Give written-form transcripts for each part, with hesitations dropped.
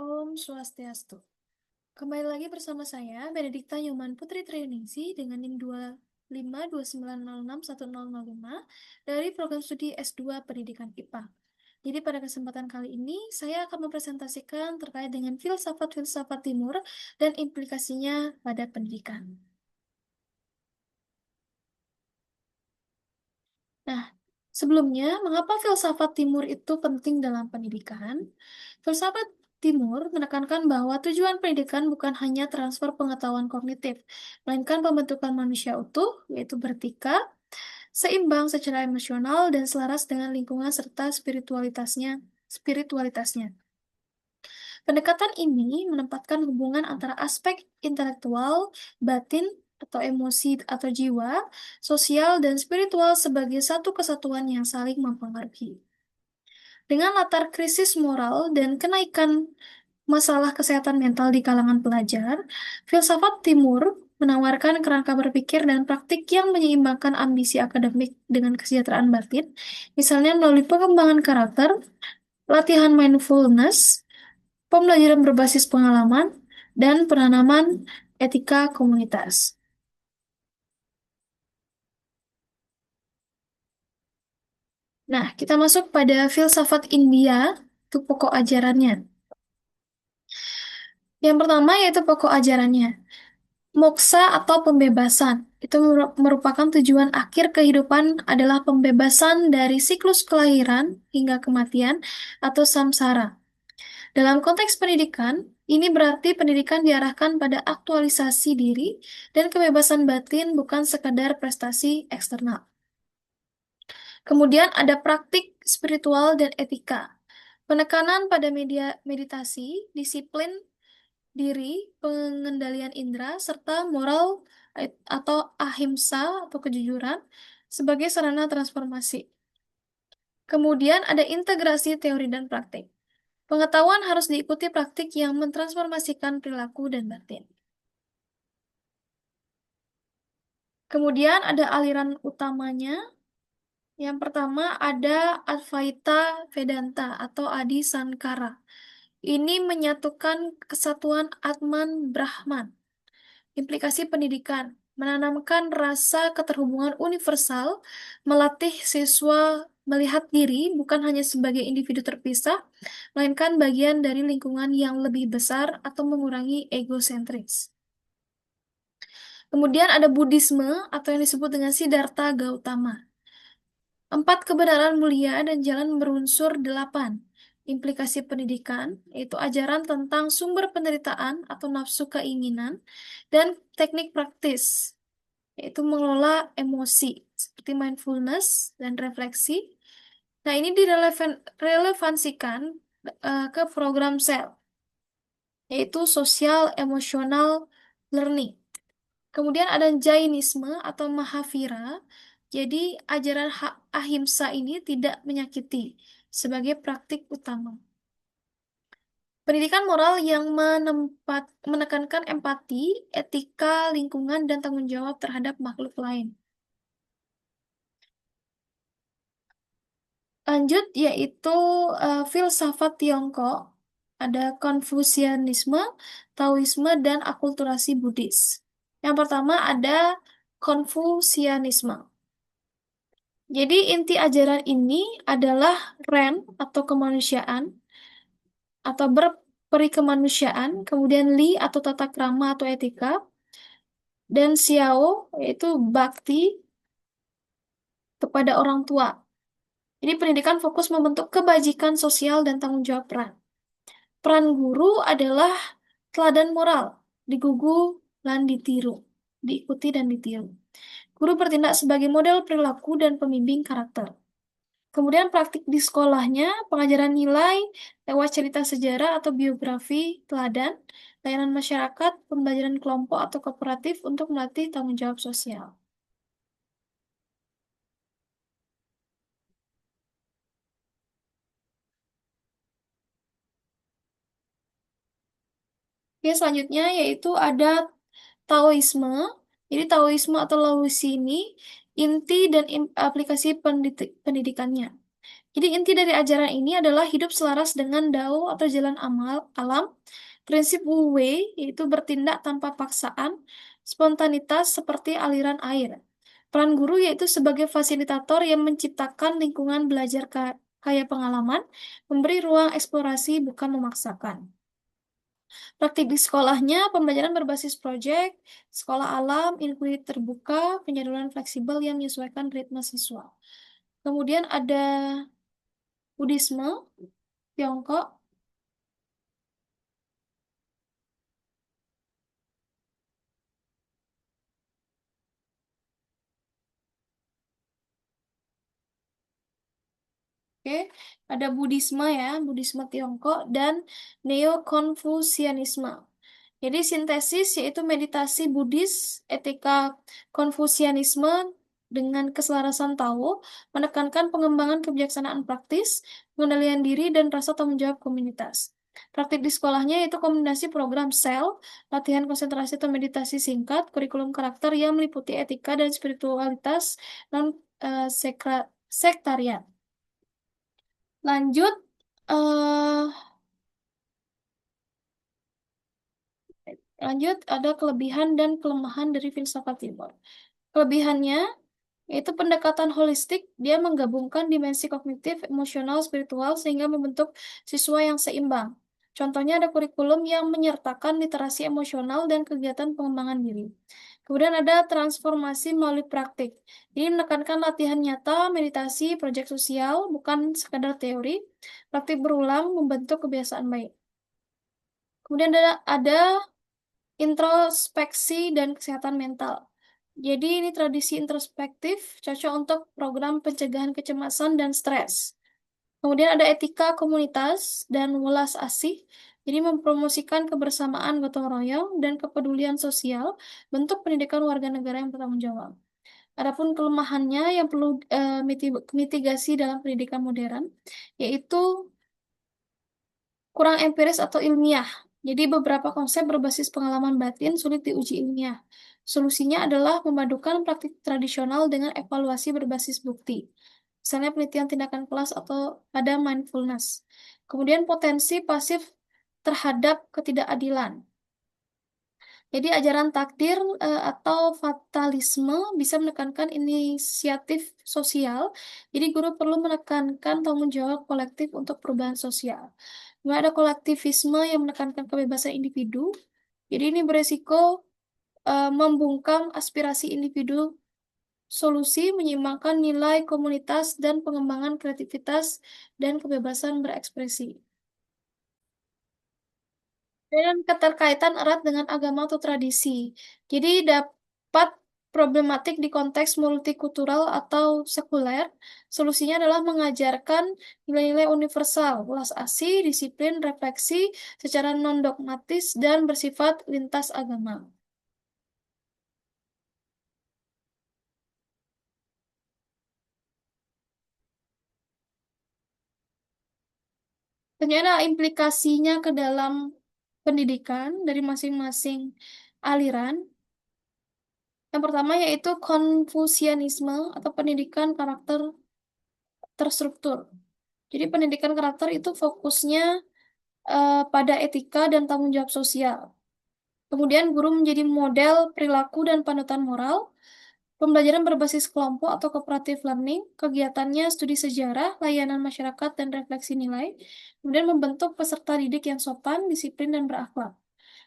Om Swastiastu. Kembali lagi bersama saya, Benedikta Nyoman Putri Triyoningsih dengan NIM 2529061005 dari program studi S2 Pendidikan IPA. Jadi pada kesempatan kali ini, saya akan mempresentasikan terkait dengan filsafat-filsafat Timur dan implikasinya pada pendidikan. Nah, sebelumnya, mengapa filsafat Timur itu penting dalam pendidikan? Filsafat Timur menekankan bahwa tujuan pendidikan bukan hanya transfer pengetahuan kognitif, melainkan pembentukan manusia utuh, yaitu bertika, seimbang secara emosional dan selaras dengan lingkungan serta spiritualitasnya. Pendekatan ini menempatkan hubungan antara aspek intelektual, batin, atau emosi atau jiwa, sosial, dan spiritual sebagai satu kesatuan yang saling mempengaruhi. Dengan latar krisis moral dan kenaikan masalah kesehatan mental di kalangan pelajar, filsafat Timur menawarkan kerangka berpikir dan praktik yang menyeimbangkan ambisi akademik dengan kesejahteraan batin, misalnya melalui pengembangan karakter, latihan mindfulness, pembelajaran berbasis pengalaman, dan penanaman etika komunitas. Nah, kita masuk pada filsafat India, itu pokok ajarannya. Yang pertama yaitu pokok ajarannya. Moksa atau pembebasan. Itu merupakan tujuan akhir kehidupan adalah pembebasan dari siklus kelahiran hingga kematian atau samsara. Dalam konteks pendidikan, ini berarti pendidikan diarahkan pada aktualisasi diri dan kebebasan batin bukan sekadar prestasi eksternal. Kemudian ada praktik spiritual dan etika. Penekanan pada meditasi, disiplin diri, pengendalian indera, serta moral atau ahimsa atau kejujuran sebagai sarana transformasi. Kemudian ada integrasi teori dan praktik. Pengetahuan harus diikuti praktik yang mentransformasikan perilaku dan batin. Kemudian ada aliran utamanya. Yang pertama ada Advaita Vedanta atau Adi Sankara. Ini menyatukan kesatuan Atman Brahman. Implikasi pendidikan, menanamkan rasa keterhubungan universal, melatih siswa melihat diri bukan hanya sebagai individu terpisah, melainkan bagian dari lingkungan yang lebih besar atau mengurangi egosentris. Kemudian ada Buddhisme atau yang disebut dengan Siddhartha Gautama. 4 kebenaran mulia dan jalan berunsur 8. Implikasi pendidikan, yaitu ajaran tentang sumber penderitaan atau nafsu keinginan, dan teknik praktis, yaitu mengelola emosi, seperti mindfulness dan refleksi. Nah, ini direlevansikan ke program SEL, yaitu Social Emotional Learning. Kemudian ada Jainisme atau Mahavira. Jadi ajaran ahimsa ini tidak menyakiti sebagai praktik utama. Pendidikan moral yang menekankan empati, etika, lingkungan, dan tanggung jawab terhadap makhluk lain. Lanjut yaitu filsafat Tiongkok. Ada Konfusianisme, Taoisme, dan akulturasi Buddhis. Yang pertama ada Konfusianisme. Jadi inti ajaran ini adalah Ren atau kemanusiaan atau berperi kemanusiaan, kemudian Li atau tata krama atau etika, dan Xiao yaitu bakti kepada orang tua. Jadi pendidikan fokus membentuk kebajikan sosial dan tanggung jawab peran. Peran guru adalah teladan moral, digugu dan ditiru, diikuti dan ditiru. Guru bertindak sebagai model perilaku dan pembimbing karakter. Kemudian praktik di sekolahnya, pengajaran nilai lewat cerita sejarah atau biografi teladan, layanan masyarakat, pembelajaran kelompok atau kooperatif untuk melatih tanggung jawab sosial. Oke, selanjutnya yaitu ada Taoisme. Jadi Taoisme atau Laozi ini inti dan aplikasi pendidikannya. Jadi inti dari ajaran ini adalah hidup selaras dengan Dao atau jalan alam, prinsip Wu Wei yaitu bertindak tanpa paksaan, spontanitas seperti aliran air. Peran guru yaitu sebagai fasilitator yang menciptakan lingkungan belajar kaya pengalaman, memberi ruang eksplorasi bukan memaksakan. Praktik di sekolahnya, pembelajaran berbasis proyek, sekolah alam, inquiry terbuka, penyaluran fleksibel yang menyesuaikan ritme siswa. Kemudian ada Buddhisme, Tiongkok. Oke, ada Buddhisme ya, Buddhisme Tiongkok dan Neo-Konfusianisme. Jadi sintesis yaitu meditasi Buddhis, etika Konfusianisme dengan keselarasan Tao, menekankan pengembangan kebijaksanaan praktis, pengendalian diri, dan rasa tanggung jawab komunitas. Praktik di sekolahnya yaitu kombinasi program SEL, latihan konsentrasi atau meditasi singkat, kurikulum karakter yang meliputi etika dan spiritualitas non sektarian. Lanjut, eh lanjut ada kelebihan dan kelemahan dari filsafat timur. Kelebihannya yaitu pendekatan holistik, dia menggabungkan dimensi kognitif, emosional, spiritual sehingga membentuk siswa yang seimbang. Contohnya ada kurikulum yang menyertakan literasi emosional dan kegiatan pengembangan diri. Kemudian ada transformasi melalui praktik. Ini menekankan latihan nyata, meditasi, proyek sosial, bukan sekadar teori. Praktik berulang membentuk kebiasaan baik. Kemudian ada introspeksi dan kesehatan mental. Jadi ini tradisi introspektif cocok untuk program pencegahan kecemasan dan stres. Kemudian ada etika komunitas dan welas asih. Jadi mempromosikan kebersamaan gotong royong dan kepedulian sosial, bentuk pendidikan warga negara yang bertanggung jawab. Adapun kelemahannya yang perlu mitigasi dalam pendidikan modern, yaitu kurang empiris atau ilmiah. Jadi beberapa konsep berbasis pengalaman batin sulit diuji ilmiah. Solusinya adalah memadukan praktik tradisional dengan evaluasi berbasis bukti. Misalnya penelitian tindakan kelas atau ada mindfulness. Kemudian potensi pasif terhadap ketidakadilan. Jadi ajaran takdir atau fatalisme bisa menekankan inisiatif sosial. Jadi guru perlu menekankan tanggung jawab kolektif untuk perubahan sosial. Nggak ada kolektivisme yang menekankan kebebasan individu. Jadi ini beresiko membungkam aspirasi individu, solusi menyeimbangkan nilai komunitas dan pengembangan kreativitas dan kebebasan berekspresi. Dan keterkaitan erat dengan agama atau tradisi. Jadi dapat problematik di konteks multikultural atau sekuler. Solusinya adalah mengajarkan nilai-nilai universal, welas asih, disiplin, refleksi secara non-dogmatis dan bersifat lintas agama. Ternyata implikasinya ke dalam pendidikan dari masing-masing aliran. Yang pertama yaitu Konfusianisme atau pendidikan karakter terstruktur. Jadi pendidikan karakter itu fokusnya pada etika dan tanggung jawab sosial. Kemudian guru menjadi model perilaku dan panutan moral. Pembelajaran berbasis kelompok atau cooperative learning, kegiatannya studi sejarah, layanan masyarakat, dan refleksi nilai. Kemudian membentuk peserta didik yang sopan, disiplin, dan berakhlak.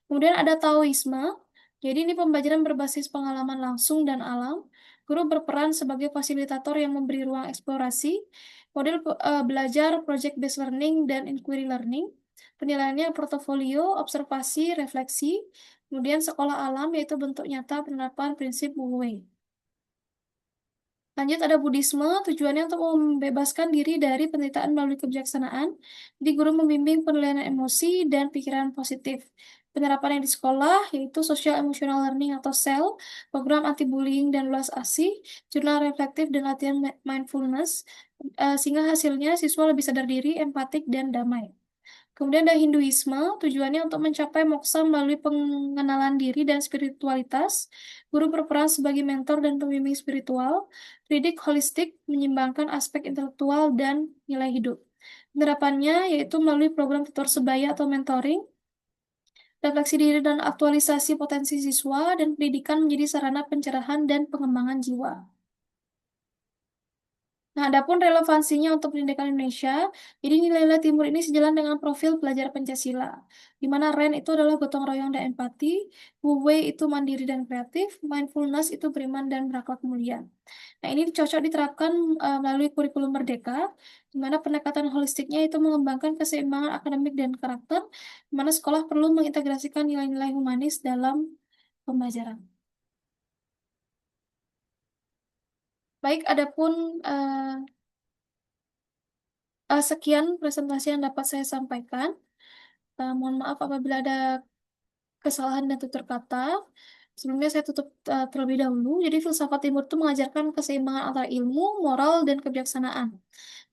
Kemudian ada Taoisme. Jadi ini pembelajaran berbasis pengalaman langsung dan alam. Guru berperan sebagai fasilitator yang memberi ruang eksplorasi. Model belajar project based learning dan inquiry learning. Penilaiannya portofolio, observasi, refleksi. Kemudian sekolah alam yaitu bentuk nyata penerapan prinsip Wu Wei. Lanjut ada Buddhisme, tujuannya untuk membebaskan diri dari penderitaan melalui kebijaksanaan. Di guru membimbing penilaian emosi dan pikiran positif. Penerapan yang di sekolah yaitu social emotional learning atau SEL, program anti-bullying dan ulas asih, jurnal reflektif dan latihan mindfulness, sehingga hasilnya siswa lebih sadar diri, empatik, dan damai. Kemudian ada Hinduisme, tujuannya untuk mencapai moksa melalui pengenalan diri dan spiritualitas. Guru berperan sebagai mentor dan pembimbing spiritual. Tridik holistik menyimbangkan aspek intelektual dan nilai hidup. Penerapannya yaitu melalui program tutor sebaya atau mentoring, refleksi diri dan aktualisasi potensi siswa, dan pendidikan menjadi sarana pencerahan dan pengembangan jiwa. Nah, adapun relevansinya untuk pendidikan Indonesia, jadi nilai-nilai Timur ini sejalan dengan profil pelajar Pancasila, di mana REN itu adalah gotong royong dan empati, Wu Wei itu mandiri dan kreatif, mindfulness itu beriman dan berakhlak mulia. Nah, ini cocok diterapkan melalui kurikulum Merdeka, di mana pendekatan holistiknya itu mengembangkan keseimbangan akademik dan karakter, di mana sekolah perlu mengintegrasikan nilai-nilai humanis dalam pembelajaran. Baik, adapun sekian presentasi yang dapat saya sampaikan. Mohon maaf apabila ada kesalahan dan tutur kata. Sebelumnya saya tutup terlebih dahulu. Jadi filsafat timur itu mengajarkan keseimbangan antara ilmu, moral, dan kebijaksanaan.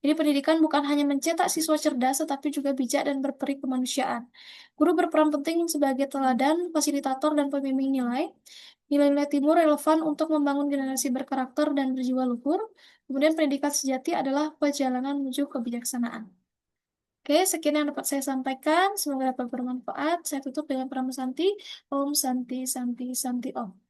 Jadi pendidikan bukan hanya mencetak siswa cerdas, tetapi juga bijak dan berperi kemanusiaan. Guru berperan penting sebagai teladan, fasilitator, dan pembimbing nilai. Nilai-nilai timur relevan untuk membangun generasi berkarakter dan berjiwa luhur. Kemudian pendidikan sejati adalah perjalanan menuju kebijaksanaan. Oke, sekian yang dapat saya sampaikan. Semoga dapat bermanfaat. Saya tutup dengan Pramu Santi. Om Santi Santi Santi Om.